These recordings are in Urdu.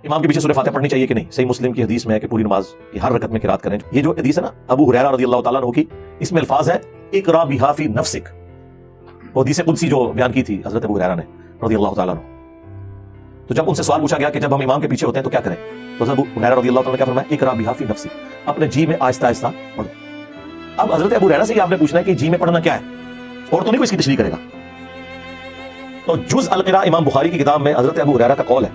امام کے پیچھے سورہ فاتحہ پڑھنی چاہیے کہ نہیں؟ صحیح مسلم کی حدیث میں ہے کہ پوری نماز کی ہر رکعت میں قرات کریں. یہ جو حدیث ہے نا ابو ہریرہ رضی اللہ تعالیٰ عنہ کی، اس میں الفاظ ہے اقرا بہا فی نفسک. وہ حدیث قدسی جو بیان کی تھی حضرت ابو ہریرہ نے رضی اللہ تعالیٰ عنہ. تو جب ان سے سوال پوچھا گیا کہ جب ہم امام کے پیچھے ہوتے ہیں تو کیا کریں، تو حضرت ابو ہریرہ رضی اللہ تعالیٰ نے کیا فرمایا؟ اقرا بہا فی نفسک، اپنے جی میں آہستہ آہستہ پڑھو. اب حضرت ابو ہریرہ سے آپ نے پوچھنا ہے کہ جی میں پڑھنا کیا ہے، اور تو نہیں کوئی اس کی تشریح کرے گا. تو جز القراء امام بخاری کی کتاب میں حضرت ابو ہریرہ کا قول ہے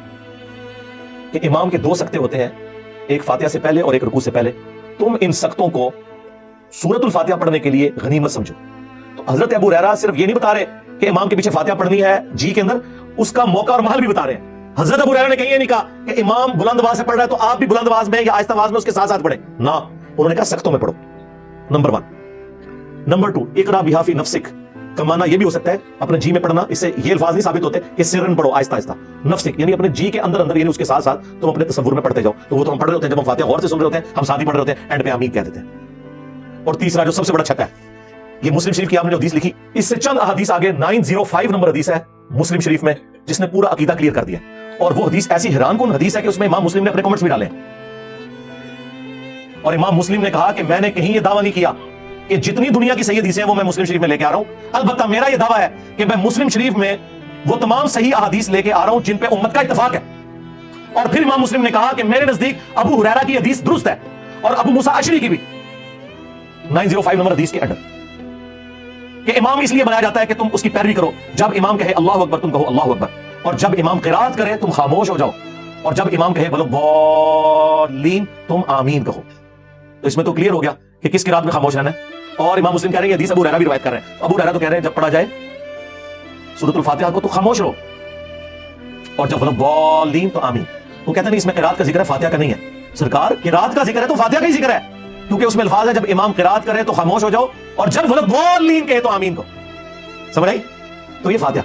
کہ امام کے 2 سکتے ہوتے ہیں، ایک فاتحہ سے پہلے اور ایک رکوع سے پہلے. تم ان سکتوں کو سورۃ الفاتحہ پڑھنے کے لیے غنیمت سمجھو. تو حضرت ابو ہریرہ صرف یہ نہیں بتا رہے کہ امام کے پیچھے فاتحہ پڑھنی ہے جی کے اندر، اس کا موقع اور محل بھی بتا رہے ہیں. حضرت ابو ہریرہ نے کہیں یہ نہیں کہا کہ امام بلند آواز سے پڑھ رہا ہے تو آپ بھی بلند آواز میں یا آہستہ آواز میں اس کے ساتھ ساتھ پڑھیں. نہ، انہوں نے کہا سکتوں میں پڑھو. نمبر 1. نمبر 2، اقرا بہا فی نفسک کا معنی یہ بھی ہو سکتا ہے اپنے جی میں پڑھنا. اس سے یہ الفاظ نہیں ثابت ہوتے کہ سرن پڑھو، آہستہ آہستہ. نفسک یعنی اپنے جی کے اندر اندر، یعنی اس کے ساتھ ساتھ تم اپنے تصور میں پڑھتے جاؤ. تو وہ تو ہم پڑھ رہے ہوتے ہیں، جب ہم فاتحہ غور سے سن رہے ہوتے ہیں ہم ساتھ ہی پڑھ رہے ہوتے ہیں، اینڈ پہ آمین کہہ دیتے ہیں. اور تیسرا جو سب سے بڑا چھکا ہے، یہ مسلم شریف کی آپ نے جو حدیث لکھی، اس سے چند احادیث آگے 905 نمبر حدیث ہے مسلم شریف میں جس نے پورا عقیدہ کلیئر کر دیا. اور وہ حدیث ایسی حیران کن حدیث ہے کہ اس میں امام مسلم نے اپنے کمنٹس بھی ڈالے. اور امام مسلم نے کہا کہ میں نے کہیں یہ دعویٰ نہیں کیا کہ جتنی دنیا کی صحیح حدیثیں ہیں وہ میں مسلم شریف میں لے کے آ رہا ہوں. البتہ میرا یہ دعویٰ ہے کہ میں مسلم شریف میں وہ تمام صحیح احادیث لے کے آ رہا ہوں جن پہ امت کا اتفاق ہے. اور پھر امام مسلم نے کہا کہ میرے نزدیک ابو ہریرہ کی حدیث درست ہے اور ابو موسیٰ اشعری کی بھی 905 نمبر حدیث کے انڈر، کہ امام اس لیے بنایا جاتا ہے کہ تم اس کی پیروی کرو. جب امام کہے اللہ اکبر تم کہو اللہ اکبر، اور جب امام قرات کرے تم خاموش ہو جاؤ، اور جب امام کہے وَلَضَّالِّينَ تم آمین کہو. تو اس میں تو کلیئر ہو گیا کہ کس قرات میں خاموش رہنا ہے. اور امام مسلم کہہ رہے ہیں حدیث ابو ہریرہ بھی روایت کر رہے ہیں. ابو ہریرہ تو کہہ رہے ہیں جب پڑھا جائے سورۃ الفاتحہ کو تو خاموش رہو، اور جب وَلَضَّالِّينَ تو آمین. وہ کہتے ہیں نہیں اس میں قرات کا ذکر ہے، فاتحہ کا نہیں ہے. سرکار قرات کا ذکر ہے تو فاتحہ کا ہی ذکر ہے، کیونکہ اس میں الفاظ ہے جب امام قرات کرے تو خاموش ہو جاؤ، اور جب وَلَضَّالِّينَ کہے تو آمین کو. سمجھ آئی؟ تو یہ فاتحہ.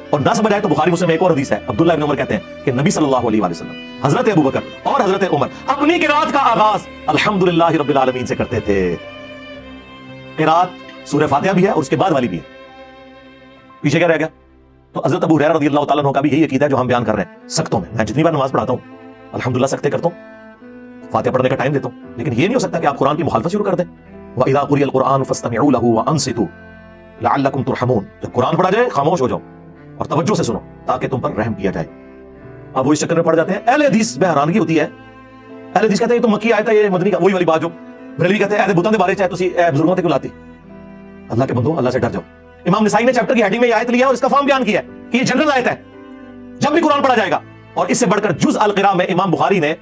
اور نہ سمجھ آئے تو بخاری مسلم میں ایک اور حدیث ہے، عبداللہ ابن عمر کہتے ہیں کہ نبی صلی اللہ علیہ وآلہ وسلم، حضرت ابوبکر اور حضرت عمر اپنی قرات کا آغاز الحمدللہ رب العالمین سے کرتے تھے. قرات سورہ فاتحہ بھی ہے اور اس کے بعد والی بھی ہے. پیچھے کیا رہ گیا؟ تو حضرت ابو ہریرہ رضی اللہ تعالیٰ عنہ کا بھی یہی عقیدہ ہے جو ہم بیان کر رہے ہیں. سکتوں میں جتنی بار نماز پڑھاتا ہوں الحمدللہ سکتے کرتا ہوں، فاتحہ پڑھنے کا ٹائم دیتا ہوں، لیکن یہ نہیں ہو سکتا کہ آپ قرآن کی مخالفت شروع کر دیں. وَإِذَا قُرِئَ الْقُرْآنُ فَاسْتَمِعُوا لَهُ وَأَنصِتُوا لَعَلَّكُمْ تُرْحَمُونَ. جب قرآن پڑھا جائے خاموش ہو جاؤ اور توجہ سے سنو تاکہ تم پر رحم کیا جائے. اب وہ اس چکر میں پڑ جاتے ہیں. اہل حدیث میں حیرانگی ہوتی ہے، اہل حدیث کہتے ہیں یہ تو مکی آیت ہے، یہ مدنی کا وہی والی بات جو بریلوی کہتے ہیں اہل بتوں کے بارے چاہے تسی اے بزرگوں تے کیوں لاتی. اللہ کے بندو اللہ سے ڈر جاؤ. امام نسائی نے چیپٹر کی ہیڈنگ میں یہ آیت لیا اور اس کا فارم بیان کیا ہے کہ یہ جنرل آیت ہے جب بھی قرآن پڑھا جائے گا. اور اس سے بڑھ کر جز القراء میں امام بخاری نے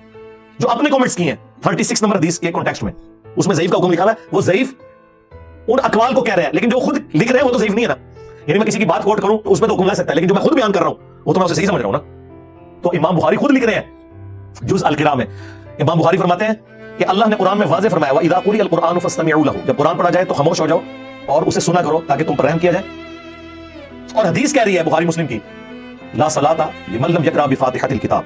جو اپنے کمنٹس کیے ہیں 36 نمبر حدیث کے کانٹیکسٹ میں، اس میں ضعیف کا حکم لکھا ہوا ہے. وہ ضعیف ان اقوال کو کہہ رہے ہیں، لیکن جو خود لکھ رہے ہیں وہ تو ضعیف نہیں ہے نا. یعنی میں کسی کی بات کوٹ کروں تو اس میں تو حکم لے سکتا ہے، لیکن جو میں خود بیان کر رہا ہوں وہ تو میں اسے صحیح سمجھ رہا ہوں نا. تو امام بخاری خود لکھ رہے ہیں جز القراء میں. امام بخاری فرماتے ہیں کہ اللہ نے قرآن میں واضح فرمایا وَإِذَا قُرِئَ الْقُرْآنُ فَاسْتَمِعُوا لَهُ، جب قرآن پڑھا جائے تو خاموش ہو جاؤ اور اسے سنا کرو تاکہ تم پر رحم کیا جائے. اور حدیث کہہ رہی ہے بخاری مسلم کی لا صلاۃ لمن لم یقرأ بفاتحۃ الکتاب،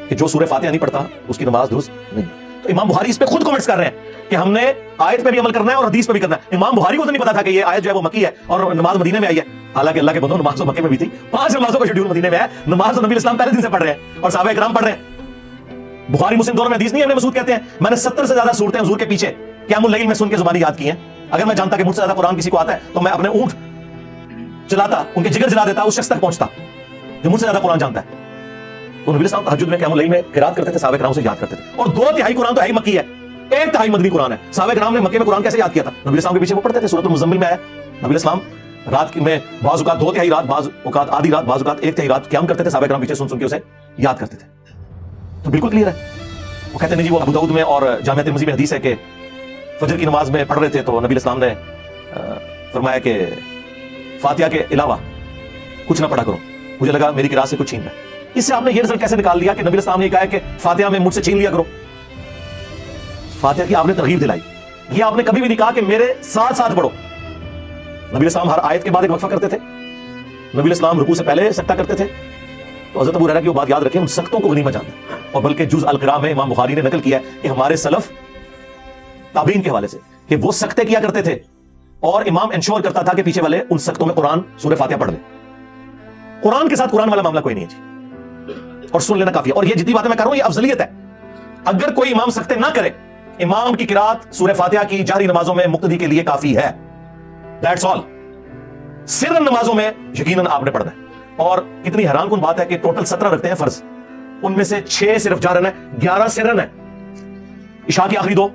کہ جو سورہ فاتحہ نہیں پڑھتا اس کی نماز درست نہیں. تو امام بخاری اس پہ خود کمنٹس کر رہے ہیں کہ ہم نے آیت پہ بھی عمل کرنا ہے اور حدیث پہ بھی کرنا ہے. امام بخاری کو تو نہیں پتا تھا کہ یہ آیت جو ہے وہ مکی ہے اور نماز مدینے میں آئی ہے. حالانکہ اللہ کے بندوں نماز تو مکے میں بھی تھی، 5 نمازوں کا شیڈول مدینے میں ہے. نماز تو نبی اسلام پہلے دن سے پڑھ رہے ہیں اور صحابہ اکرام پڑھ رہے ہیں. بخاری مسلم دونوں میں حدیث نہیں ہے. ابن مسعود کہتے ہیں میں نے 70 سے زیادہ صورتیں حضور کے پیچھے قیام اللیل میں سن کے زبانی یاد کی ہیں. اگر میں جانتا کہ مجھ سے زیادہ قرآن کسی کو آتا ہے تو میں اپنے اونٹ چلاتا، ان کے جگر جلا دیتا، اس شخص تک پہنچتا جو مجھ سے زیادہ قرآن جانتا ہے. تو نبی اسلام تہجد میں قیام اللیل میں قرات کرتے تھے، صحابہ کرام سے یاد کرتے تھے. اور 2/3 قرآن تو ہے ہی مکی ہے، 1/3 مدنی قرآن ہے. صحابہ کرام نے مکے میں قرآن کیسے یاد کیا تھا؟ نبی اسلام کے پیچھے وہ پڑھتے تھے. سورۃ المزمل میں آیا نبی اسلام رات میں بعض اوقات 2/3 رات، بعض اوقات آدھی رات، بعض اوقات 1/3 رات قیام کرتے تھے. صحابہ کرام پیچھے سن سن کے اسے یاد کرتے تھے. تو بالکل کلیئر ہے. وہ کہتے ہیں نہیں جی وہ ابو داؤد میں اور جامع ترمذی میں حدیث ہے کہ فجر کی نماز میں پڑھ رہے تھے تو نبی اسلام نے فرمایا کہ فاتحہ کے علاوہ کچھ نہ پڑھا کرو، مجھے لگا میری قرات سے کچھ چھین ہے. اس سے آپ نے یہ رزلٹ کیسے نکال لیا کہ نبی اسلام نے کہا ہے کہ فاتحہ میں مجھ سے چھین لیا کرو؟ فاتحہ کی آپ نے ترغیب دلائی. یہ آپ نے کبھی بھی نہیں کہا کہ میرے ساتھ ساتھ پڑھو. نبی اسلام ہر آیت کے بعد ایک وقفہ کرتے تھے. نبی اسلام رکوع سے پہلے سکتہ کرتے تھے. تو حضرت ابو ہریرہ کی وہ بات یاد رکھیں، ان سختوں کو غنیمت جانتے ہیں. اور بلکہ جز القراء میں امام بخاری نے نقل کیا ہے کہ ہمارے سلف تابعین کے حوالے سے کہ وہ سکتے کیا کرتے تھے اور امام انشور کرتا تھا کہ پیچھے والے ان سختوں میں قرآن سورہ فاتحہ پڑھ لیں. قرآن کے ساتھ قرآن والا معاملہ کوئی نہیں ہے جی. اور سن لینا کافی ہے. اور یہ جتنی باتیں میں کر رہا ہوں یہ افضلیت ہے. اگر کوئی امام سکتے نہ کرے, امام کی قرات سورہ فاتحہ کی جہری نمازوں میں مقتدی کے لیے کافی ہے. That's all. سرن نمازوں میں یقیناً آپ نے پڑھنا ہے. اور کتنی حیران کن بات ہے کہ ٹوٹل 17 رکھتے ہیں فرض, ان میں سے 6 صرف جہرن ہے, 11 سرن ہے. عشاء کی آخری 2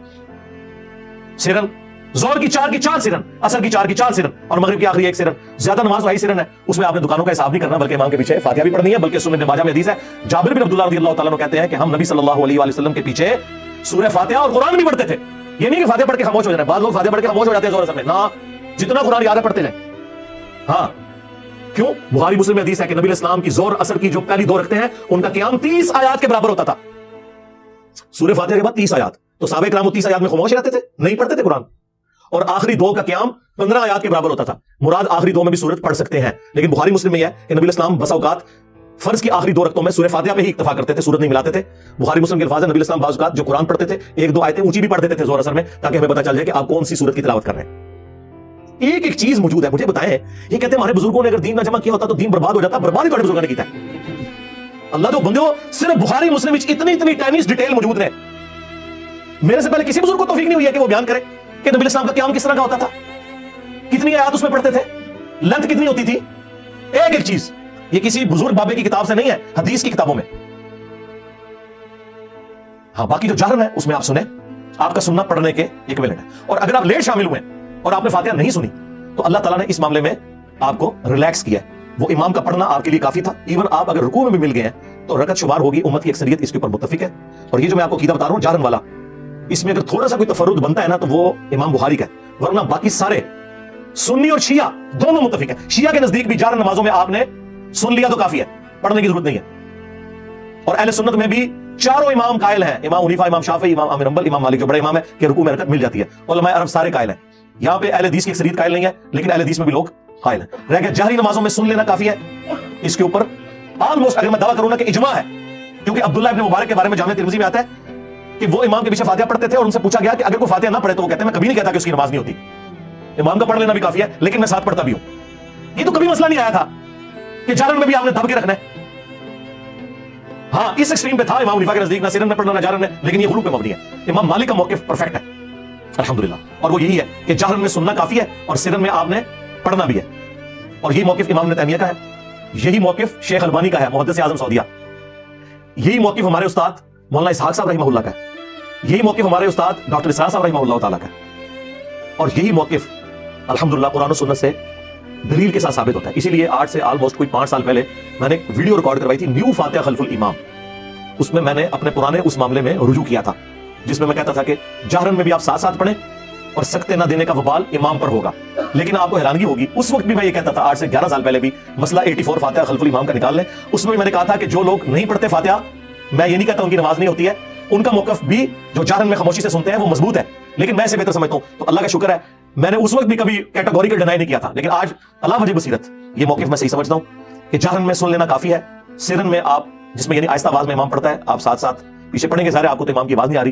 سرن, ظہر کی 4 کی 4 سرن, عصر کی 4 کی 4 سرن, اور مغرب کی آخری 1 سرن. زیادہ نماز وہی سرن ہے, اس میں آپ نے دکانوں کا حساب نہیں کرنا, بلکہ امام کے پیچھے فاتحہ بھی پڑھنی ہے. بلکہ سنن ابن ماجہ میں حدیث ہے, جابر بن عبداللہ رضی اللہ تعالیٰ عنہ کہتے ہیں کہ ہم نبی صلی اللہ علیہ وآلہ وسلم کے پیچھے سورہ فاتحہ اور قرآن بھی پڑھتے تھے. یہ نہیں کہ فاتحہ پڑھ کے خاموش ہو جانا ہے, بعض لوگ فاتحہ پڑھ کے خاموش ہو جاتے ہیں ظہر اثر میں, نہ, جتنا قرآن یاد ہے پڑھتے جائیں. ہاں, کیوں؟ بخاری مسلم میں حدیث ہے کہ نبی اسلام کی ظہر اثر کی جو پہلی 2 رکھتے ہیں ان کا قیام 30 آیات کے برابر ہوتا تھا. سورہ فاتحہ کے بعد 30 آیات. تو صحابہ کرام 30 آیات میں خاموش رہتے تھے, نہیں پڑھتے تھے قرآن. اور آخری 2 کا قیام 15 آیات کے برابر ہوتا تھا. مراد آخری 2 میں بھی سورت پڑھ سکتے ہیں, لیکن بخاری مسلم میں یہ ہے کہ نبی اسلام بس اوقات فرض کی آخری 2 رکعتوں میں سورہ فاتحہ پہ ہی اکتفا کرتے تھے, سورت نہیں ملاتے تھے. بخاری مسلم کے الفاظ ہیں, نبی اسلام بعض اوقات جو قرآن پڑھتے تھے 1-2 آیتیں اونچی بھی پڑھ دیتے تھے ظہر اثر میں, تاکہ ہمیں پتہ چل جائے کہ آپ کون سی سورت کی تلاوت کر رہے ہیں. ایک ایک چیز موجود ہے. مجھے بتائیں, یہ کہتے ہیں ہمارے بزرگوں نے اگر دین نہ جمع کیا ہوتا تو دین برباد ہو جاتا. برباد ہی بزرگوں نے کیتا ہے. اللہ جو بندے ہو, صرف بخاری مسلم وچ اتنی ٹائنیز ڈیٹیل موجود ہے. میرے سے پہلے کسی بزرگ کو توفیق نہیں ہوئی ہے کہ وہ بیان کرے کہ نبی اسلام کا قیام کس طرح کا ہوتا تھا, کتنی آیات اس میں پڑھتے تھے, لینتھ کتنی ہوتی تھی. ایک ایک چیز. یہ کسی بزرگ بابے کی کتاب سے نہیں ہے, حدیث کی کتابوں میں. ہاں, باقی جو جہرن ہے اس میں آپ سنیں, آپ کا سننا پڑھنے کے ایکویلنٹ ہے. اور اگر آپ لیٹ شامل ہوئے اور آپ نے فاتحہ نہیں سنی تو اللہ تعالیٰ نے اس معاملے میں آپ کو ریلیکس کیا ہے. وہ امام کا پڑھنا آپ کے لیے کافی تھا. ایون آپ اگر رکوع میں بھی مل گئے ہیں تو رکعت شمار ہوگی. امت کی اکثریت اس کے اوپر متفق ہے. اور یہ جو میں آپ کو عقیدہ بتا رہا ہوں جہرن والا, اس میں اگر تھوڑا سا کوئی تفرد بنتا ہے نا تو وہ امام بخاری کا ہے, ورنہ باقی سارے سنی اور شیعہ دونوں متفق ہیں. شیعہ کے نزدیک بھی جہرن نمازوں میں آپ نے سن لیا تو کافی ہے, پڑھنے کی ضرورت نہیں ہے. اور اہل سنت میں بھی چاروں امام قائل ہیں, امام حنیفہ, امام شافعی, امام احمد بن حنبل, امام مالک جو بڑے امام ہے, کہ رکوع میں رکعت مل جاتی ہے. علماء عرب سارے قائل ہیں. یہاں پہ اہل حدیث کی اکثریت قائل نہیں ہے, لیکن اہل حدیث میں بھی لوگ قائل ہیں. رہ گیا جہری نمازوں میں سن لینا کافی ہے. اس کے اوپر آلموسٹ اگر میں دعویٰ کروں نا کہ اجماع ہے, کیونکہ عبداللہ ابن مبارک کے بارے میں جامع ترمذی میں آتا ہے کہ وہ امام کے پیچھے فاتحہ پڑھتے تھے, اور ان سے پوچھا گیا کہ اگر کوئی فاتحہ نہ پڑھے تو وہ کہتے ہیں میں کبھی نہیں کہتا کہ اس کی نماز نہیں ہوتی, امام کا پڑھ لینا بھی کافی ہے, لیکن میں ساتھ پڑھتا بھی ہوں. یہ تو کبھی مسئلہ نہیں آیا تھا کہ جہرن میں بھی آپ نے دب کے رکھنا ہے. ہاں, اس ایکسٹریم پہ تھا امام حنیفہ کے نزدیک نہ سرن میں پڑھنا نہ جہرن میں, لیکن یہ غلو پہ مبنی ہے. امام مالک کا موقف پرفیکٹ ہے الحمدللہ, اور وہ یہی ہے کہ جہرن میں سننا کافی ہے اور سرن میں آپ نے پڑھنا بھی ہے. اور یہی موقف امام ابن تیمیہ کا ہے, یہی موقف شیخ البانی کا ہے, محدث اعظم سعودیہ. یہی موقف ہمارے استاد مولانا اسحاق صاحب رحمہ اللہ کا ہے. یہی موقف ہمارے استاد ڈاکٹر اسرار صاحب رحمہ اللہ تعالیٰ کا ہے. اور یہی موقف الحمدللہ قرآن و سنت سے دلیل کے ساتھ ثابت ہوتا ہے. اسی لیے آج سے آلموسٹ کوئی 5 سال پہلے میں نے ایک ویڈیو ریکارڈ کروائی تھی, نیو فاتحہ خلف الامام. اس میں نے اپنے پرانے اس معاملے میں رجوع کیا تھا, جس میں کہتا تھا کہ جہرن میں بھی آپ ساتھ ساتھ پڑھیں اور سکتے نہ دینے کا وبال امام پر ہوگا. لیکن آپ کو حیرانگی ہوگی, اس وقت بھی میں یہ کہتا تھا, آج سے 11 سال پہلے بھی, مسئلہ 84 فاتحہ خلف الامام کا نکال لیں, اس میں بھی میں نے کہا تھا کہ جو لوگ نہیں پڑھتے فاتحہ, میں یہ نہیں کہتا ان کی نماز نہیں ہوتی ہے, ان کا موقف بھی جو جہرن میں خاموشی سے سنتے ہیں وہ مضبوط ہے, لیکن میں اسے بہتر سمجھتا ہوں. تو اللہ کا شکر ہے میں نے اس وقت بھی کبھی کیٹاگوریکل ڈینائی نہیں کیا تھا, لیکن آج اللہ وجہ بصیرت یہ موقف میں صحیح سمجھتا ہوں کہ جہرن میں سن لینا کافی ہے. سرن میں آپ, جس میں یعنی آہستہ آواز میں امام پڑھتا ہے, آپ ساتھ ساتھ پیچھے پڑھیں گے, ظاہر آپ کو تو امام کی آواز نہیں آ رہی.